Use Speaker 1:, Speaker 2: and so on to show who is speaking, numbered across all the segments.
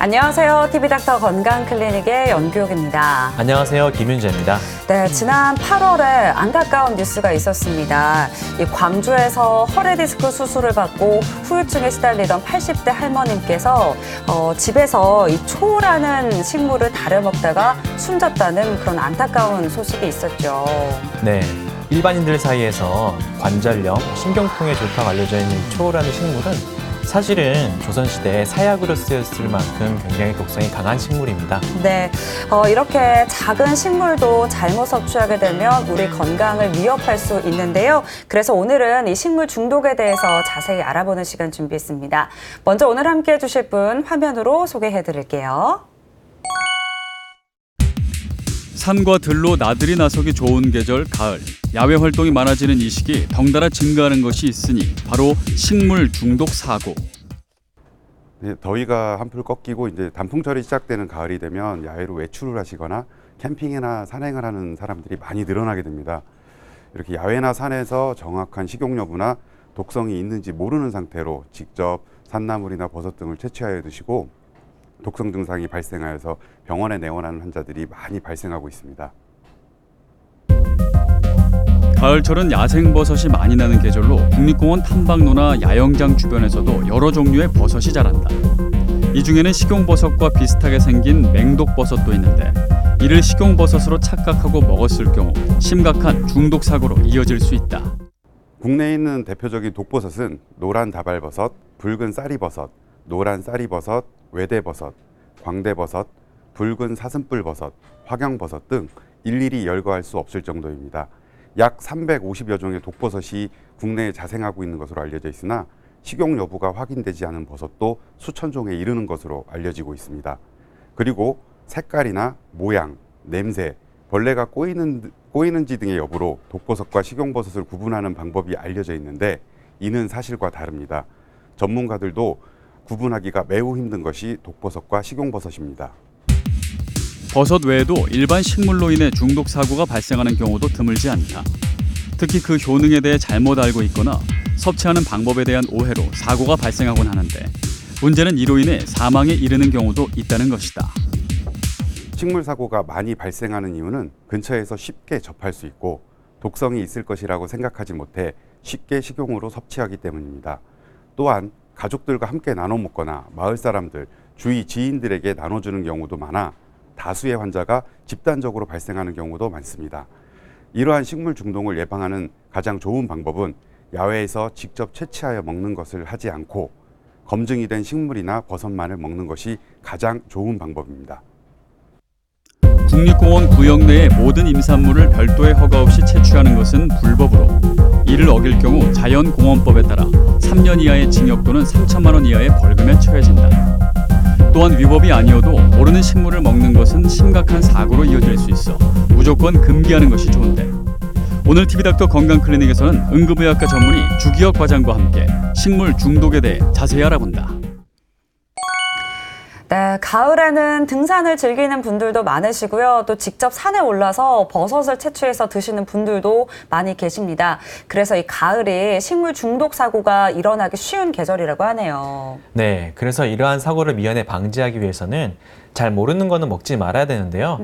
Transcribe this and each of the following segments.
Speaker 1: 안녕하세요. TV닥터 건강클리닉의 연규옥입니다.
Speaker 2: 안녕하세요. 김윤재입니다.
Speaker 1: 네, 지난 8월에 안타까운 뉴스가 있었습니다. 이 광주에서 허리디스크 수술을 받고 후유증에 시달리던 80대 할머님께서 집에서 이 초라는 식물을 다려 먹다가 숨졌다는 그런 안타까운 소식이 있었죠.
Speaker 2: 네, 일반인들 사이에서 관절염, 신경통에 좋다고 알려져 있는 초라는 식물은 사실은 조선시대에 사약으로 쓰였을 만큼 굉장히 독성이 강한 식물입니다.
Speaker 1: 네, 이렇게 작은 식물도 잘못 섭취하게 되면 우리 건강을 위협할 수 있는데요. 그래서 오늘은 이 식물 중독에 대해서 자세히 알아보는 시간 준비했습니다. 먼저 오늘 함께 해주실 분 화면으로 소개해드릴게요.
Speaker 3: 산과 들로 나들이 나서기 좋은 계절 가을. 야외 활동이 많아지는 이 시기 덩달아 증가하는 것이 있으니 바로 식물 중독 사고.
Speaker 4: 더위가 한풀 꺾이고 이제 단풍철이 시작되는 가을이 되면 야외로 외출을 하시거나 캠핑이나 산행을 하는 사람들이 많이 늘어나게 됩니다. 이렇게 야외나 산에서 정확한 식용 여부나 독성이 있는지 모르는 상태로 직접 산나물이나 버섯 등을 채취하여 드시고 독성 증상이 발생하여서 병원에 내원하는 환자들이 많이 발생하고 있습니다.
Speaker 3: 가을철은 야생버섯이 많이 나는 계절로 국립공원 탐방로나 야영장 주변에서도 여러 종류의 버섯이 자란다. 이 중에는 식용버섯과 비슷하게 생긴 맹독버섯도 있는데 이를 식용버섯으로 착각하고 먹었을 경우 심각한 중독 사고로 이어질 수 있다.
Speaker 4: 국내에 있는 대표적인 독버섯은 노란 다발버섯, 붉은 쌀이버섯, 노란 쌀이버섯, 외대버섯, 광대버섯, 붉은 사슴뿔버섯, 화경버섯 등 일일이 열거할 수 없을 정도입니다. 약 350여 종의 독버섯이 국내에 자생하고 있는 것으로 알려져 있으나 식용 여부가 확인되지 않은 버섯도 수천 종에 이르는 것으로 알려지고 있습니다. 그리고 색깔이나 모양, 냄새, 벌레가 꼬이는지 등의 여부로 독버섯과 식용버섯을 구분하는 방법이 알려져 있는데 이는 사실과 다릅니다. 전문가들도 구분하기가 매우 힘든 것이 독버섯과 식용버섯입니다.
Speaker 3: 버섯 외에도 일반 식물로 인해 중독 사고가 발생하는 경우도 드물지 않다. 특히 그 효능에 대해 잘못 알고 있거나 섭취하는 방법에 대한 오해로 사고가 발생하곤 하는데 문제는 이로 인해 사망에 이르는 경우도 있다는 것이다.
Speaker 4: 식물 사고가 많이 발생하는 이유는 근처에서 쉽게 접할 수 있고 독성이 있을 것이라고 생각하지 못해 쉽게 식용으로 섭취하기 때문입니다. 또한 가족들과 함께 나눠 먹거나 마을 사람들, 주위 지인들에게 나눠주는 경우도 많아 다수의 환자가 집단적으로 발생하는 경우도 많습니다. 이러한 식물 중독을 예방하는 가장 좋은 방법은 야외에서 직접 채취하여 먹는 것을 하지 않고 검증이 된 식물이나 버섯만을 먹는 것이 가장 좋은 방법입니다.
Speaker 3: 국립공원 구역 내의 모든 임산물을 별도의 허가 없이 채취하는 것은 불법으로 이를 어길 경우 자연공원법에 따라 3년 이하의 징역 또는 3천만 원 이하의 벌금에 처해진다. 또한 위법이 아니어도 모르는 식물을 먹는 것은 심각한 사고로 이어질 수 있어 무조건 금기하는 것이 좋은데 오늘 TV닥터 건강클리닉에서는 응급의학과 전문의 주기혁 과장과 함께 식물 중독에 대해 자세히 알아본다.
Speaker 1: 네, 가을에는 등산을 즐기는 분들도 많으시고요. 또 직접 산에 올라서 버섯을 채취해서 드시는 분들도 많이 계십니다. 그래서 이 가을이 식물 중독 사고가 일어나기 쉬운 계절이라고 하네요.
Speaker 2: 네, 그래서 이러한 사고를 미연에 방지하기 위해서는 잘 모르는 거는 먹지 말아야 되는데요.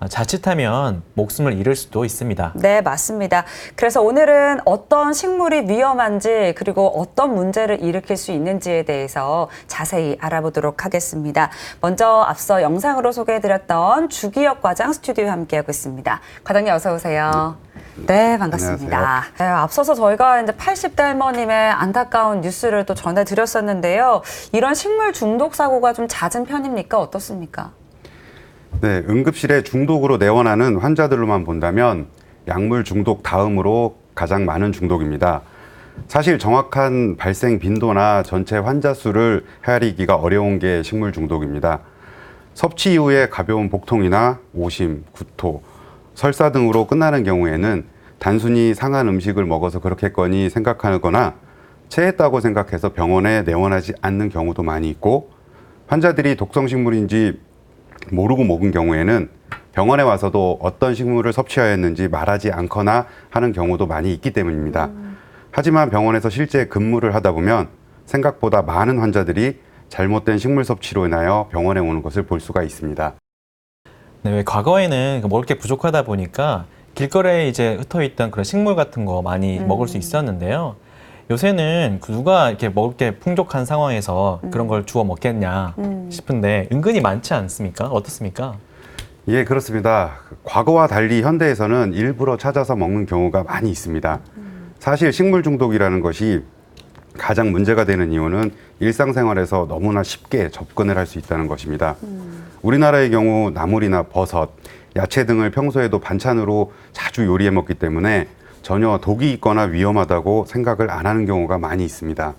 Speaker 2: 자칫하면 목숨을 잃을 수도 있습니다.
Speaker 1: 네, 맞습니다. 그래서 오늘은 어떤 식물이 위험한지 그리고 어떤 문제를 일으킬 수 있는지에 대해서 자세히 알아보도록 하겠습니다. 먼저 앞서 영상으로 소개해드렸던 주기혁 과장 스튜디오에 함께하고 있습니다. 과장님 어서 오세요. 네, 반갑습니다. 네, 앞서서 저희가 이제 80대 할머님의 안타까운 뉴스를 또 전해드렸었는데요. 이런 식물 중독 사고가 좀 잦은 편입니까? 어떻습니까?
Speaker 4: 네, 응급실에 중독으로 내원하는 환자들로만 본다면 약물 중독 다음으로 가장 많은 중독입니다. 사실 정확한 발생 빈도나 전체 환자 수를 헤아리기가 어려운 게 식물 중독입니다. 섭취 이후에 가벼운 복통이나 오심, 구토, 설사 등으로 끝나는 경우에는 단순히 상한 음식을 먹어서 그렇겠거니 생각하거나 체했다고 생각해서 병원에 내원하지 않는 경우도 많이 있고 환자들이 독성 식물인지 모르고 먹은 경우에는 병원에 와서도 어떤 식물을 섭취하였는지 말하지 않거나 하는 경우도 많이 있기 때문입니다. 하지만 병원에서 실제 근무를 하다 보면 생각보다 많은 환자들이 잘못된 식물 섭취로 인하여 병원에 오는 것을 볼 수가 있습니다.
Speaker 2: 네, 왜 과거에는 먹을 게 부족하다 보니까 길거리에 이제 흩어 있던 그런 식물 같은 거 많이 먹을 수 있었는데요. 요새는 누가 이렇게 먹을 게 풍족한 상황에서 그런 걸 주워 먹겠냐 싶은데 은근히 많지 않습니까? 어떻습니까?
Speaker 4: 예, 그렇습니다. 과거와 달리 현대에서는 일부러 찾아서 먹는 경우가 많이 있습니다. 사실 식물 중독이라는 것이 가장 문제가 되는 이유는 일상생활에서 너무나 쉽게 접근을 할 수 있다는 것입니다. 우리나라의 경우 나물이나 버섯, 야채 등을 평소에도 반찬으로 자주 요리해 먹기 때문에 전혀 독이 있거나 위험하다고 생각을 안 하는 경우가 많이 있습니다.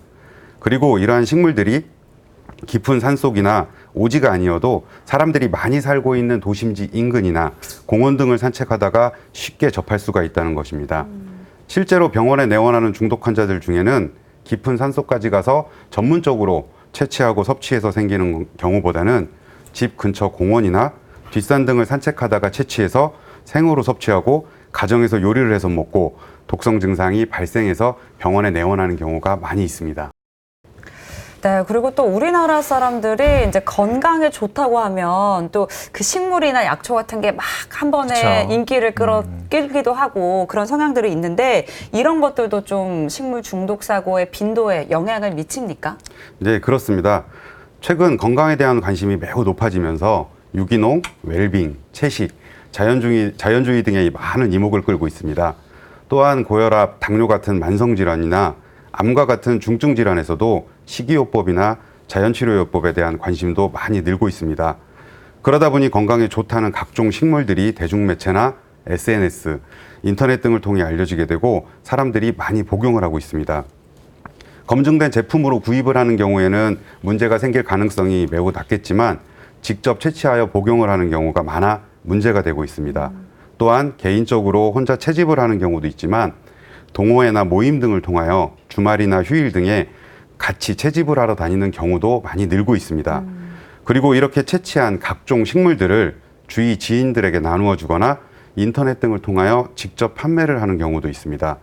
Speaker 4: 그리고 이러한 식물들이 깊은 산속이나 오지가 아니어도 사람들이 많이 살고 있는 도심지 인근이나 공원 등을 산책하다가 쉽게 접할 수가 있다는 것입니다. 실제로 병원에 내원하는 중독 환자들 중에는 깊은 산속까지 가서 전문적으로 채취하고 섭취해서 생기는 경우보다는 집 근처 공원이나 뒷산 등을 산책하다가 채취해서 생으로 섭취하고 가정에서 요리를 해서 먹고 독성 증상이 발생해서 병원에 내원하는 경우가 많이 있습니다.
Speaker 1: 네, 그리고 또 우리나라 사람들이 이제 건강에 좋다고 하면 또 그 식물이나 약초 같은 게 막 한 번에
Speaker 2: 그쵸.
Speaker 1: 인기를 끌기도 하고 그런 성향들이 있는데 이런 것들도 좀 식물 중독 사고의 빈도에 영향을 미칩니까?
Speaker 4: 네, 그렇습니다. 최근 건강에 대한 관심이 매우 높아지면서 유기농, 웰빙, 채식, 자연주의 등의 많은 이목을 끌고 있습니다. 또한 고혈압, 당뇨 같은 만성질환이나 암과 같은 중증질환에서도 식이요법이나 자연치료요법에 대한 관심도 많이 늘고 있습니다. 그러다 보니 건강에 좋다는 각종 식물들이 대중매체나 SNS, 인터넷 등을 통해 알려지게 되고 사람들이 많이 복용을 하고 있습니다. 검증된 제품으로 구입을 하는 경우에는 문제가 생길 가능성이 매우 낮겠지만 직접 채취하여 복용을 하는 경우가 많아 문제가 되고 있습니다. 또한 개인적으로 혼자 채집을 하는 경우도 있지만 동호회나 모임 등을 통하여 주말이나 휴일 등에 같이 채집을 하러 다니는 경우도 많이 늘고 있습니다. 그리고 이렇게 채취한 각종 식물들을 주위 지인들에게 나누어 주거나 인터넷 등을 통하여 직접 판매를 하는 경우도 있습니다.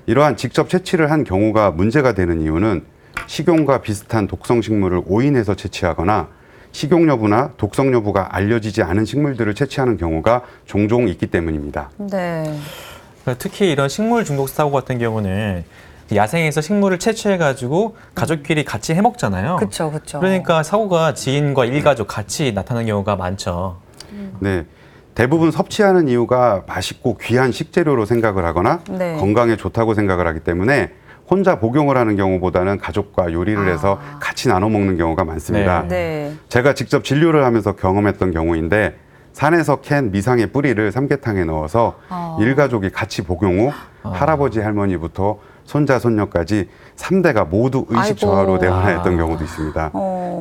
Speaker 4: 이러한 직접 채취를 한 경우가 문제가 되는 이유는 식용과 비슷한 독성 식물을 오인해서 채취하거나 식용 여부나 독성 여부가 알려지지 않은 식물들을 채취하는 경우가 종종 있기 때문입니다.
Speaker 1: 네.
Speaker 2: 특히 이런 식물 중독 사고 같은 경우는 야생에서 식물을 채취해가지고 가족끼리 같이 해먹잖아요.
Speaker 1: 그렇죠, 그렇죠.
Speaker 2: 그러니까 사고가 지인과 일가족 같이 나타나는 경우가 많죠.
Speaker 4: 네. 대부분 섭취하는 이유가 맛있고 귀한 식재료로 생각을 하거나
Speaker 1: 네.
Speaker 4: 건강에 좋다고 생각을 하기 때문에 혼자 복용을 하는 경우보다는 가족과 요리를 해서 같이 나눠 먹는 경우가 많습니다.
Speaker 1: 네.
Speaker 4: 제가 직접 진료를 하면서 경험했던 경우인데 산에서 캔 미상의 뿌리를 삼계탕에 넣어서 일가족이 같이 복용 후 할아버지 할머니부터 손자 손녀까지 3대가 모두 의식 저하로 내원했던 경우도 있습니다.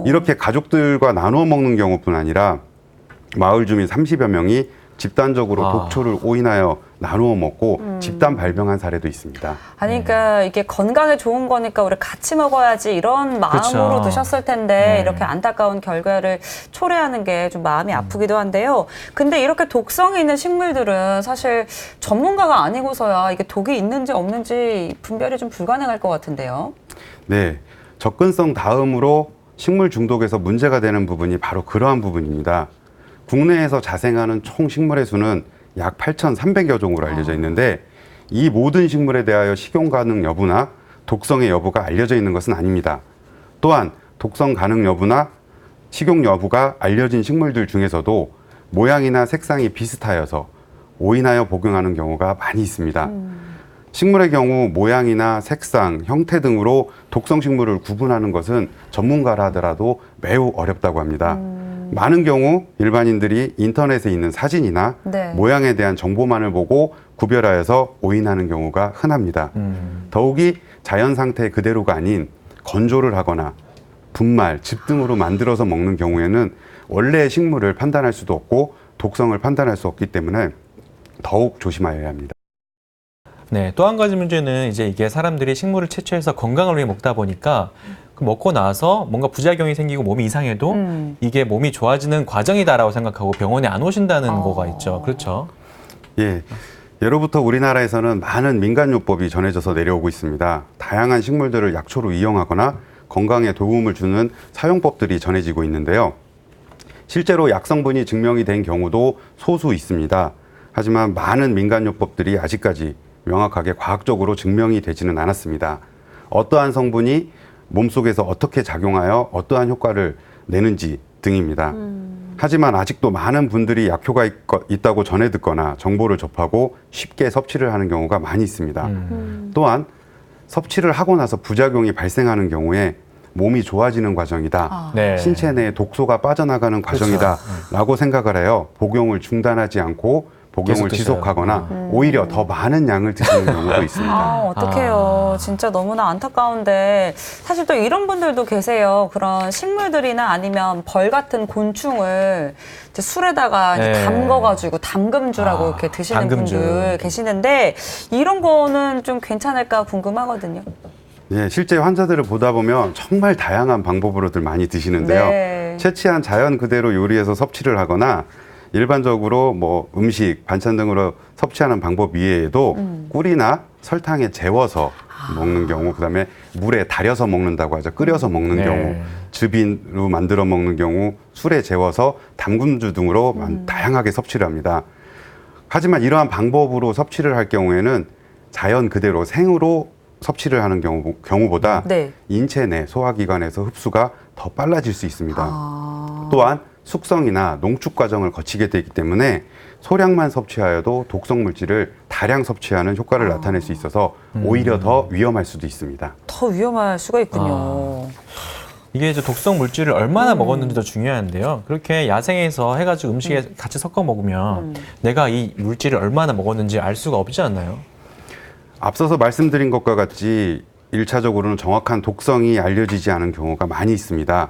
Speaker 4: 이렇게 가족들과 나누어 먹는 경우뿐 아니라 마을 주민 30여 명이 집단적으로 독초를 오인하여 나누어 먹고 집단 발병한 사례도 있습니다.
Speaker 1: 아니, 그러니까 이게 건강에 좋은 거니까 우리 같이 먹어야지 이런 마음으로
Speaker 2: 그쵸.
Speaker 1: 드셨을 텐데
Speaker 2: 네.
Speaker 1: 이렇게 안타까운 결과를 초래하는 게 좀 마음이 아프기도 한데요. 근데 이렇게 독성이 있는 식물들은 사실 전문가가 아니고서야 이게 독이 있는지 없는지 분별이 좀 불가능할 것 같은데요.
Speaker 4: 네, 접근성 다음으로 식물 중독에서 문제가 되는 부분이 바로 그러한 부분입니다. 국내에서 자생하는 총 식물의 수는 약 8,300여 종으로 알려져 있는데 이 모든 식물에 대하여 식용 가능 여부나 독성의 여부가 알려져 있는 것은 아닙니다. 또한 독성 가능 여부나 식용 여부가 알려진 식물들 중에서도 모양이나 색상이 비슷하여서 오인하여 복용하는 경우가 많이 있습니다. 식물의 경우 모양이나 색상, 형태 등으로 독성 식물을 구분하는 것은 전문가라 하더라도 매우 어렵다고 합니다. 많은 경우 일반인들이 인터넷에 있는 사진이나
Speaker 1: 네.
Speaker 4: 모양에 대한 정보만을 보고 구별하여서 오인하는 경우가 흔합니다. 더욱이 자연 상태 그대로가 아닌 건조를 하거나 분말, 즙 등으로 만들어서 먹는 경우에는 원래의 식물을 판단할 수도 없고 독성을 판단할 수 없기 때문에 더욱 조심하여야 합니다.
Speaker 2: 네, 또 한 가지 문제는 이제 이게 사람들이 식물을 채취해서 건강을 위해 먹다 보니까 그 먹고 나서 뭔가 부작용이 생기고 몸이 이상해도 이게 몸이 좋아지는 과정이다라고 생각하고 병원에 안 오신다는 거가 있죠. 그렇죠?
Speaker 4: 예. 예로부터 우리나라에서는 많은 민간요법이 전해져서 내려오고 있습니다. 다양한 식물들을 약초로 이용하거나 건강에 도움을 주는 사용법들이 전해지고 있는데요. 실제로 약성분이 증명이 된 경우도 소수 있습니다. 하지만 많은 민간요법들이 아직까지 명확하게 과학적으로 증명이 되지는 않았습니다. 어떠한 성분이 몸속에서 어떻게 작용하여 어떠한 효과를 내는지 등입니다. 하지만 아직도 많은 분들이 약효가 있다고 전해 듣거나 정보를 접하고 쉽게 섭취를 하는 경우가 많이 있습니다. 또한 섭취를 하고 나서 부작용이 발생하는 경우에 몸이 좋아지는 과정이다.
Speaker 2: 네.
Speaker 4: 신체 내에 독소가 빠져나가는 과정이다. 라고 생각을 해요. 복용을 중단하지 않고 복용을
Speaker 2: 계속 드셔요.
Speaker 4: 지속하거나 오히려 더 많은 양을 드시는 경우도 있습니다.
Speaker 1: 어떡해요. 진짜 너무나 안타까운데 사실 또 이런 분들도 계세요. 그런 식물들이나 아니면 벌 같은 곤충을 이제 술에다가 이제
Speaker 2: 네.
Speaker 1: 담궈가지고 담금주라고 이렇게 드시는
Speaker 2: 담금주.
Speaker 1: 분들 계시는데 이런 거는 좀 괜찮을까 궁금하거든요.
Speaker 4: 예, 실제 환자들을 보다 보면 정말 다양한 방법으로들 많이 드시는데요.
Speaker 1: 네.
Speaker 4: 채취한 자연 그대로 요리해서 섭취를 하거나 일반적으로 뭐 음식, 반찬 등으로 섭취하는 방법 이외에도 꿀이나 설탕에 재워서 먹는 경우, 그다음에 물에 달여서 먹는다고 하죠. 끓여서 먹는
Speaker 2: 네.
Speaker 4: 경우, 즙인으로 만들어 먹는 경우, 술에 재워서 담금주 등으로 다양하게 섭취를 합니다. 하지만 이러한 방법으로 섭취를 할 경우에는 자연 그대로 생으로 섭취를 하는 경우보다
Speaker 1: 네.
Speaker 4: 인체 내 소화기관에서 흡수가 더 빨라질 수 있습니다. 또한 숙성이나 농축 과정을 거치게 되기 때문에 소량만 섭취하여도 독성 물질을 다량 섭취하는 효과를 나타낼 수 있어서 오히려 더 위험할 수도 있습니다.
Speaker 1: 더 위험할 수가 있군요.
Speaker 2: 이게 이제 독성 물질을 얼마나 먹었는지도 중요한데요. 그렇게 야생에서 해가지고 음식에 같이 섞어 먹으면 내가 이 물질을 얼마나 먹었는지 알 수가 없지 않나요?
Speaker 4: 앞서서 말씀드린 것과 같이 1차적으로는 정확한 독성이 알려지지 않은 경우가 많이 있습니다.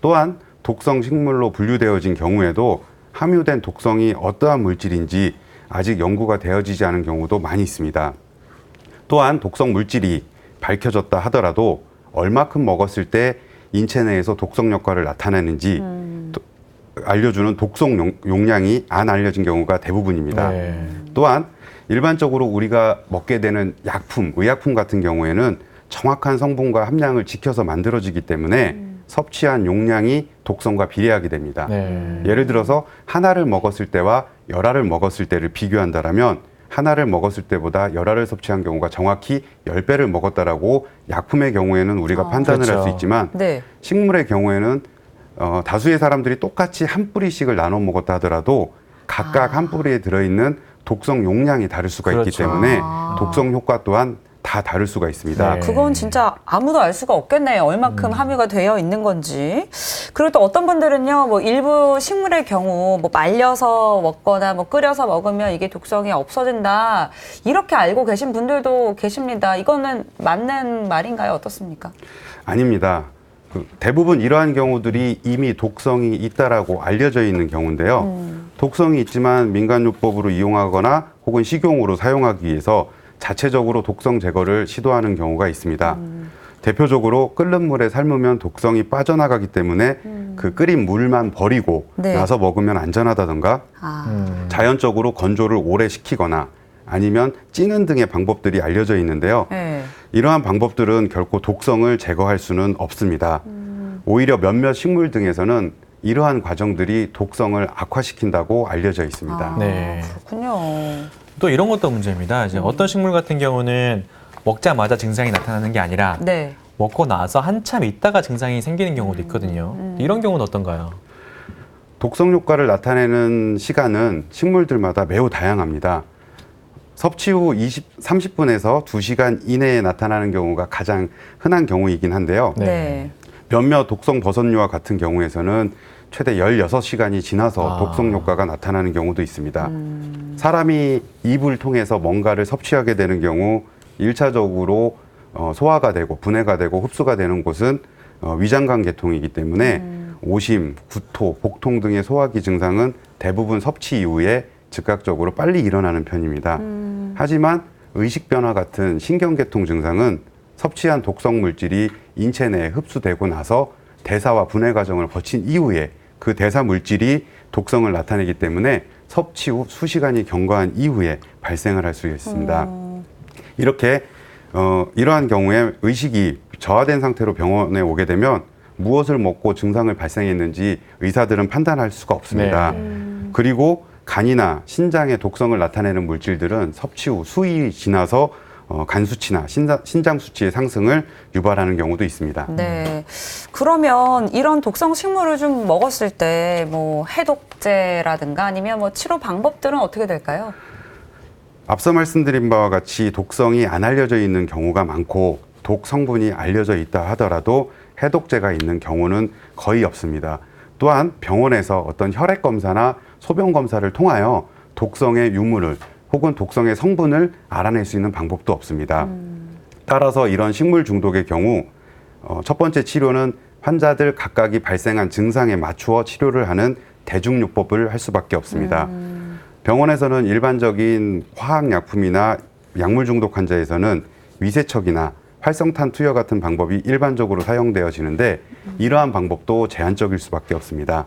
Speaker 4: 또한 독성 식물로 분류되어진 경우에도 함유된 독성이 어떠한 물질인지 아직 연구가 되어지지 않은 경우도 많이 있습니다. 또한 독성 물질이 밝혀졌다 하더라도 얼마큼 먹었을 때 인체 내에서 독성 효과를 나타내는지 알려주는 독성 용량이 안 알려진 경우가 대부분입니다.
Speaker 2: 네.
Speaker 4: 또한 일반적으로 우리가 먹게 되는 약품, 의약품 같은 경우에는 정확한 성분과 함량을 지켜서 만들어지기 때문에 섭취한 용량이 독성과 비례하게 됩니다.
Speaker 2: 네.
Speaker 4: 예를 들어서 하나를 먹었을 때와 열알을 먹었을 때를 비교한다라면 하나를 먹었을 때보다 열알을 섭취한 경우가 정확히 10배를 먹었다라고 약품의 경우에는 우리가 판단을
Speaker 2: 그렇죠.
Speaker 4: 할 수 있지만
Speaker 1: 네.
Speaker 4: 식물의 경우에는 다수의 사람들이 똑같이 한 뿌리씩을 나눠 먹었다 하더라도 각각 한 뿌리에 들어있는 독성 용량이 다를 수가 있기
Speaker 2: 그렇죠.
Speaker 4: 때문에 독성 효과 또한 다 다를 수가 있습니다.
Speaker 2: 네.
Speaker 1: 그건 진짜 아무도 알 수가 없겠네요. 얼만큼 함유가 되어 있는 건지. 그리고 또 어떤 분들은요, 뭐 일부 식물의 경우 뭐 말려서 먹거나 뭐 끓여서 먹으면 이게 독성이 없어진다. 이렇게 알고 계신 분들도 계십니다. 이거는 맞는 말인가요? 어떻습니까?
Speaker 4: 아닙니다. 대부분 이러한 경우들이 이미 독성이 있다라고 알려져 있는 경우인데요. 독성이 있지만 민간요법으로 이용하거나 혹은 식용으로 사용하기 위해서 자체적으로 독성 제거를 시도하는 경우가 있습니다. 대표적으로 끓는 물에 삶으면 독성이 빠져나가기 때문에 그 끓인 물만 버리고
Speaker 1: 네.
Speaker 4: 나서 먹으면 안전하다던가 자연적으로 건조를 오래 시키거나 아니면 찌는 등의 방법들이 알려져 있는데요.
Speaker 1: 네.
Speaker 4: 이러한 방법들은 결코 독성을 제거할 수는 없습니다. 오히려 몇몇 식물 등에서는 이러한 과정들이 독성을 악화시킨다고 알려져 있습니다.
Speaker 2: 네.
Speaker 1: 그렇군요.
Speaker 2: 또 이런 것도 문제입니다. 이제 어떤 식물 같은 경우는 먹자마자 증상이 나타나는 게 아니라
Speaker 1: 네.
Speaker 2: 먹고 나서 한참 있다가 증상이 생기는 경우도 있거든요. 이런 경우는 어떤가요?
Speaker 4: 독성 효과를 나타내는 시간은 식물들마다 매우 다양합니다. 섭취 후 30분에서 2시간 이내에 나타나는 경우가 가장 흔한 경우이긴 한데요.
Speaker 2: 네.
Speaker 1: 네.
Speaker 4: 몇몇 독성 버섯류와 같은 경우에서는 최대 16시간이 지나서
Speaker 2: 아.
Speaker 4: 독성 효과가 나타나는 경우도 있습니다. 사람이 입을 통해서 뭔가를 섭취하게 되는 경우 1차적으로 소화가 되고 분해가 되고 흡수가 되는 곳은 위장관 계통이기 때문에 오심, 구토, 복통 등의 소화기 증상은 대부분 섭취 이후에 즉각적으로 빨리 일어나는 편입니다. 하지만 의식 변화 같은 신경계통 증상은 섭취한 독성 물질이 인체 내에 흡수되고 나서 대사와 분해 과정을 거친 이후에 그 대사 물질이 독성을 나타내기 때문에 섭취 후 수시간이 경과한 이후에 발생을 할 수 있습니다. 이렇게 이러한 경우에 의식이 저하된 상태로 병원에 오게 되면 무엇을 먹고 증상을 발생했는지 의사들은 판단할 수가 없습니다. 그리고 간이나 신장에 독성을 나타내는 물질들은 섭취 후 수일이 지나서 간 수치나 신장 수치의 상승을 유발하는 경우도 있습니다.
Speaker 1: 네. 그러면 이런 독성 식물을 좀 먹었을 때 뭐 해독제라든가 아니면 뭐 치료 방법들은 어떻게 될까요?
Speaker 4: 앞서 말씀드린 바와 같이 독성이 안 알려져 있는 경우가 많고 독 성분이 알려져 있다 하더라도 해독제가 있는 경우는 거의 없습니다. 또한 병원에서 어떤 혈액 검사나 소변 검사를 통하여 독성의 유무를 혹은 독성의 성분을 알아낼 수 있는 방법도 없습니다. 따라서 이런 식물 중독의 경우 첫 번째 치료는 환자들 각각이 발생한 증상에 맞추어 치료를 하는 대중요법을 할 수밖에 없습니다. 병원에서는 일반적인 화학약품이나 약물 중독 환자에서는 위세척이나 활성탄 투여 같은 방법이 일반적으로 사용되어지는데 이러한 방법도 제한적일 수밖에 없습니다.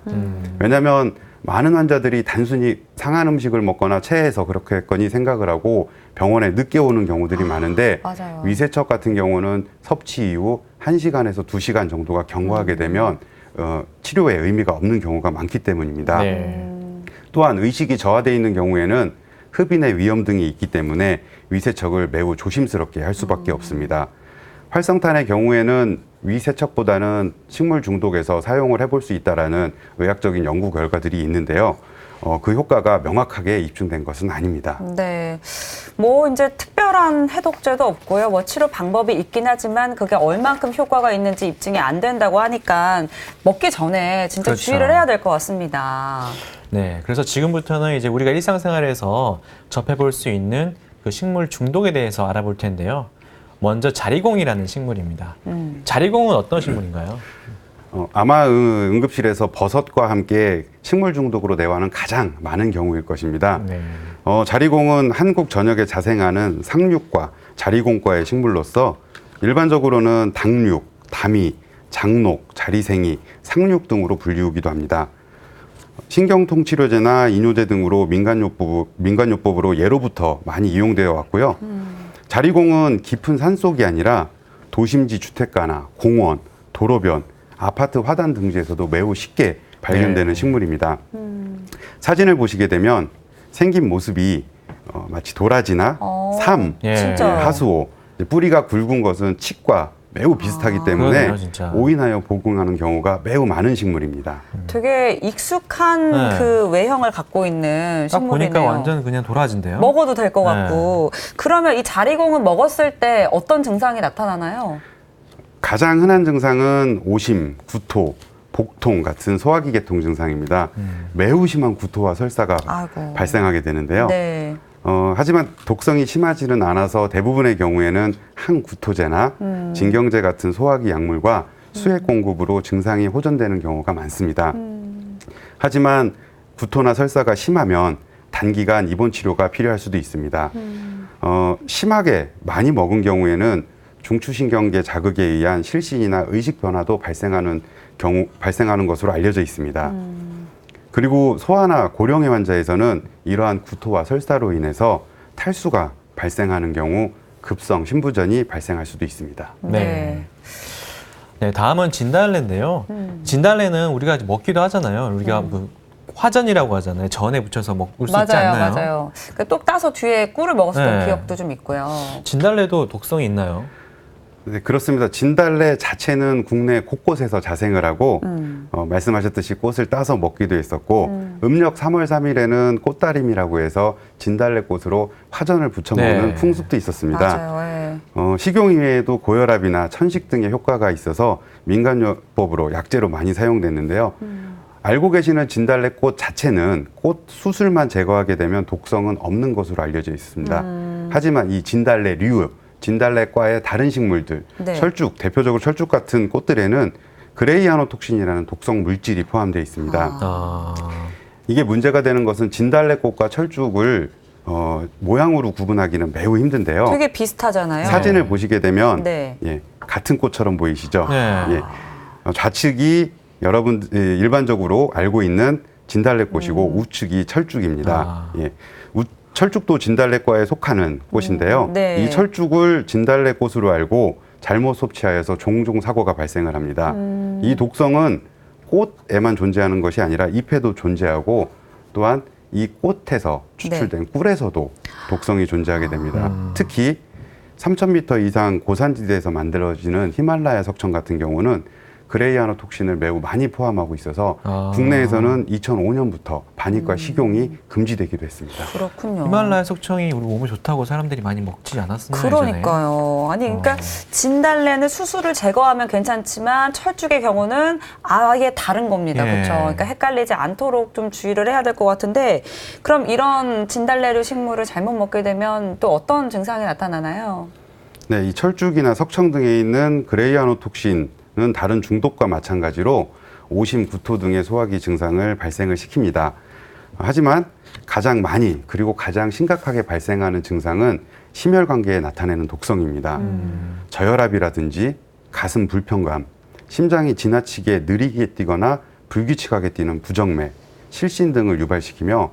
Speaker 4: 왜냐하면 많은 환자들이 단순히 상한 음식을 먹거나 체해서 그렇게 했거니 생각을 하고 병원에 늦게 오는 경우들이 많은데
Speaker 1: 맞아요.
Speaker 4: 위세척 같은 경우는 섭취 이후 1시간에서 2시간 정도가 경과하게 되면 치료에 의미가 없는 경우가 많기 때문입니다.
Speaker 2: 네.
Speaker 4: 또한 의식이 저하되어 있는 경우에는 흡인의 위험 등이 있기 때문에 위세척을 매우 조심스럽게 할 수밖에 없습니다. 활성탄의 경우에는 위세척보다는 식물 중독에서 사용을 해볼 수 있다라는 의학적인 연구 결과들이 있는데요. 그 효과가 명확하게 입증된 것은 아닙니다.
Speaker 1: 네. 뭐 이제 특별한 해독제도 없고요. 뭐 치료 방법이 있긴 하지만 그게 얼만큼 효과가 있는지 입증이 안 된다고 하니까 먹기 전에 진짜
Speaker 2: 그렇죠.
Speaker 1: 주의를 해야 될 것 같습니다.
Speaker 2: 네, 그래서 지금부터는 이제 우리가 일상생활에서 접해볼 수 있는 그 식물 중독에 대해서 알아볼 텐데요. 먼저 자리공이라는 식물입니다. 자리공은 어떤 식물인가요?
Speaker 4: 아마 응급실에서 버섯과 함께 식물 중독으로 내원하는 가장 많은 경우일 것입니다.
Speaker 2: 네.
Speaker 4: 자리공은 한국 전역에 자생하는 상륙과 자리공과의 식물로서 일반적으로는 당륙, 다미, 장녹, 자리생이, 상륙 등으로 불리우기도 합니다. 신경통치료제나 이뇨제 등으로 민간요법으로 예로부터 많이 이용되어 왔고요. 자리공은 깊은 산속이 아니라 도심지 주택가나 공원, 도로변, 아파트 화단 등지에서도 매우 쉽게 발견되는
Speaker 2: 네.
Speaker 4: 식물입니다. 사진을 보시게 되면 생긴 모습이 마치 도라지나 삼,
Speaker 2: 예.
Speaker 1: 진짜요?
Speaker 4: 하수오, 뿌리가 굵은 것은 칡과 매우 비슷하기 때문에
Speaker 2: 그러네요, 진짜.
Speaker 4: 오인하여 복용하는 경우가 매우 많은 식물입니다.
Speaker 1: 되게 익숙한
Speaker 2: 네.
Speaker 1: 그 외형을 갖고 있는
Speaker 2: 딱
Speaker 1: 식물이네요.
Speaker 2: 보니까 완전 그냥 도라지인데요.
Speaker 1: 먹어도 될 것
Speaker 2: 네.
Speaker 1: 같고. 그러면 이 자리공은 먹었을 때 어떤 증상이 나타나나요?
Speaker 4: 가장 흔한 증상은 오심, 구토, 복통 같은 소화기 계통 증상입니다. 매우 심한 구토와 설사가
Speaker 1: 아이고.
Speaker 4: 발생하게 되는데요.
Speaker 1: 네.
Speaker 4: 하지만 독성이 심하지는 않아서 대부분의 경우에는 항구토제나 진경제 같은 소화기 약물과 수액 공급으로 증상이 호전되는 경우가 많습니다. 하지만 구토나 설사가 심하면 단기간 입원 치료가 필요할 수도 있습니다. 심하게 많이 먹은 경우에는 중추신경계 자극에 의한 실신이나 의식 변화도 발생하는 것으로 알려져 있습니다. 그리고 소아나 고령의 환자에서는 이러한 구토와 설사로 인해서 탈수가 발생하는 경우 급성 신부전이 발생할 수도 있습니다.
Speaker 2: 네. 네, 다음은 진달래인데요. 진달래는 우리가 먹기도 하잖아요. 우리가 뭐 화전이라고 하잖아요. 전에 붙여서 먹을 수 있지 않나요?
Speaker 1: 맞아요. 똑 따서 뒤에 꿀을 먹었던
Speaker 2: 네.
Speaker 1: 기억도 좀 있고요.
Speaker 2: 진달래도 독성이 있나요?
Speaker 4: 네, 그렇습니다. 진달래 자체는 국내 곳곳에서 자생을 하고 말씀하셨듯이 꽃을 따서 먹기도 했었고 음력 3월 3일에는 꽃다림이라고 해서 진달래꽃으로 화전을 부쳐 먹는
Speaker 2: 네.
Speaker 4: 풍습도 있었습니다.
Speaker 1: 맞아요. 예.
Speaker 4: 식용 이외에도 고혈압이나 천식 등의 효과가 있어서 민간요법으로 약재로 많이 사용됐는데요. 알고 계시는 진달래꽃 자체는 꽃 수술만 제거하게 되면 독성은 없는 것으로 알려져 있습니다. 하지만 이 진달래류, 진달래과의 다른 식물들,
Speaker 1: 네.
Speaker 4: 철쭉, 대표적으로 철쭉 같은 꽃들에는 그레이아노톡신이라는 독성 물질이 포함되어 있습니다. 이게 문제가 되는 것은 진달래꽃과 철쭉을 모양으로 구분하기는 매우 힘든데요.
Speaker 1: 되게 비슷하잖아요.
Speaker 4: 사진을 보시게 되면
Speaker 1: 네.
Speaker 4: 같은 꽃처럼 보이시죠?
Speaker 2: 네.
Speaker 4: 좌측이 여러분 일반적으로 알고 있는 진달래꽃이고 우측이 철쭉입니다. 철쭉도 진달래과에 속하는 꽃인데요.
Speaker 1: 네.
Speaker 4: 이 철쭉을 진달래꽃으로 알고 잘못 섭취하여서 종종 사고가 발생을 합니다. 이 독성은 꽃에만 존재하는 것이 아니라 잎에도 존재하고 또한 이 꽃에서 추출된 꿀에서도 독성이 존재하게 됩니다. 특히 3,000m 이상 고산지대에서 만들어지는 히말라야 석청 같은 경우는 그레이아노톡신을 매우 많이 포함하고 있어서 국내에서는 2005년부터 반입과 식용이 금지되기도 했습니다.
Speaker 1: 그렇군요.
Speaker 2: 히말라야 석청이 우리 몸에 좋다고 사람들이 많이 먹지 않았었나요?
Speaker 1: 그러니까요. 아니, 그러니까 진달래는 수수를 제거하면 괜찮지만 철쭉의 경우는 아예 다른 겁니다.
Speaker 2: 예.
Speaker 1: 그렇죠. 그러니까 헷갈리지 않도록 좀 주의를 해야 될 것 같은데, 그럼 이런 진달래류 식물을 잘못 먹게 되면 또 어떤 증상이 나타나나요?
Speaker 4: 네, 이 철쭉이나 석청 등에 있는 그레이아노톡신은 다른 중독과 마찬가지로 오심, 구토 등의 소화기 증상을 발생을 시킵니다. 하지만 가장 많이 그리고 가장 심각하게 발생하는 증상은 심혈관계에 나타내는 독성입니다. 저혈압이라든지 가슴 불편감, 심장이 지나치게 느리게 뛰거나 불규칙하게 뛰는 부정맥, 실신 등을 유발시키며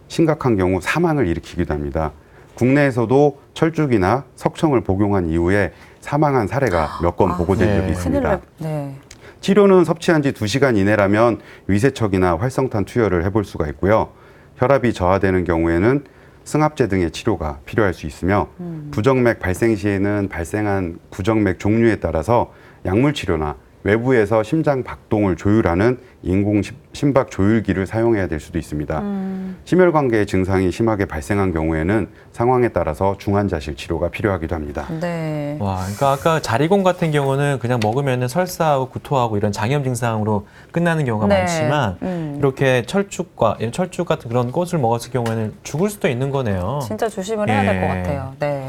Speaker 4: 심각한 경우 사망을 일으키기도 합니다. 국내에서도 철쭉이나 석청을 복용한 이후에 사망한 사례가 몇 건 보고된
Speaker 2: 네.
Speaker 4: 적이
Speaker 1: 큰일
Speaker 4: 있습니다.
Speaker 1: 날, 네.
Speaker 4: 치료는 섭취한 지 2시간 이내라면 위세척이나 활성탄 투여를 해볼 수가 있고요. 혈압이 저하되는 경우에는 승합제 등의 치료가 필요할 수 있으며 부정맥 발생 시에는 발생한 부정맥 종류에 따라서 약물 치료나 외부에서 심장 박동을 조율하는 인공 심박 조율기를 사용해야 될 수도 있습니다. 심혈관계 증상이 심하게 발생한 경우에는 상황에 따라서 중환자실 치료가 필요하기도 합니다.
Speaker 1: 네.
Speaker 2: 와, 그러니까 아까 자리곰 같은 경우는 그냥 먹으면은 설사하고 구토하고 이런 장염 증상으로 끝나는 경우가
Speaker 1: 네.
Speaker 2: 많지만 이렇게 철쭉 같은 그런 꽃을 먹었을 경우에는 죽을 수도 있는 거네요.
Speaker 1: 진짜 조심을 해야 될 것
Speaker 2: 예.
Speaker 1: 같아요. 네.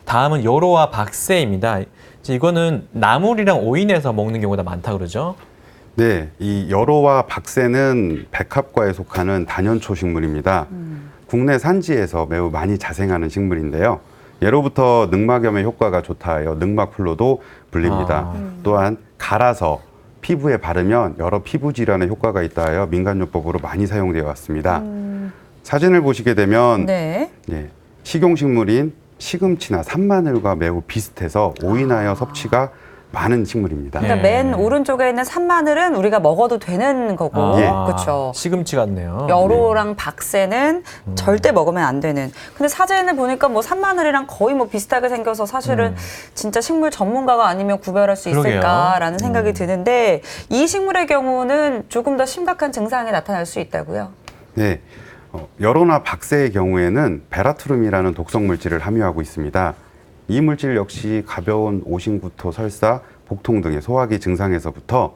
Speaker 2: 다음은 여로와 박새입니다. 이제 이거는 나물이랑 오인해서 먹는 경우가 많다 그러죠?
Speaker 4: 네, 이 여로와 박새는 백합과에 속하는 단연초 식물입니다. 국내 산지에서 매우 많이 자생하는 식물인데요. 예로부터 늑막염에 효과가 좋다 하여 늑막풀로도 불립니다. 또한 갈아서 피부에 바르면 여러 피부 질환에 효과가 있다 하여 민간요법으로 많이 사용되어 왔습니다. 사진을 보시게 되면
Speaker 1: 네.
Speaker 4: 예, 식용식물인 시금치나 산마늘과 매우 비슷해서 오인하여 섭취가 많은 식물입니다.
Speaker 1: 그러니까
Speaker 2: 네.
Speaker 1: 맨 오른쪽에 있는 산마늘은 우리가 먹어도 되는 거고,
Speaker 4: 예.
Speaker 1: 그렇죠.
Speaker 2: 시금치 같네요.
Speaker 1: 여로랑 박새는 절대 먹으면 안 되는. 근데 사진을 보니까 뭐 산마늘이랑 거의 뭐 비슷하게 생겨서 사실은 진짜 식물 전문가가 아니면 구별할 수
Speaker 2: 그러게요.
Speaker 1: 있을까라는 생각이 드는데, 이 식물의 경우는 조금 더 심각한 증상이 나타날 수 있다고요?
Speaker 4: 네, 여로나 박새의 경우에는 베라트룸이라는 독성 물질을 함유하고 있습니다. 이 물질 역시 가벼운 오심구토, 설사, 복통 등의 소화기 증상에서부터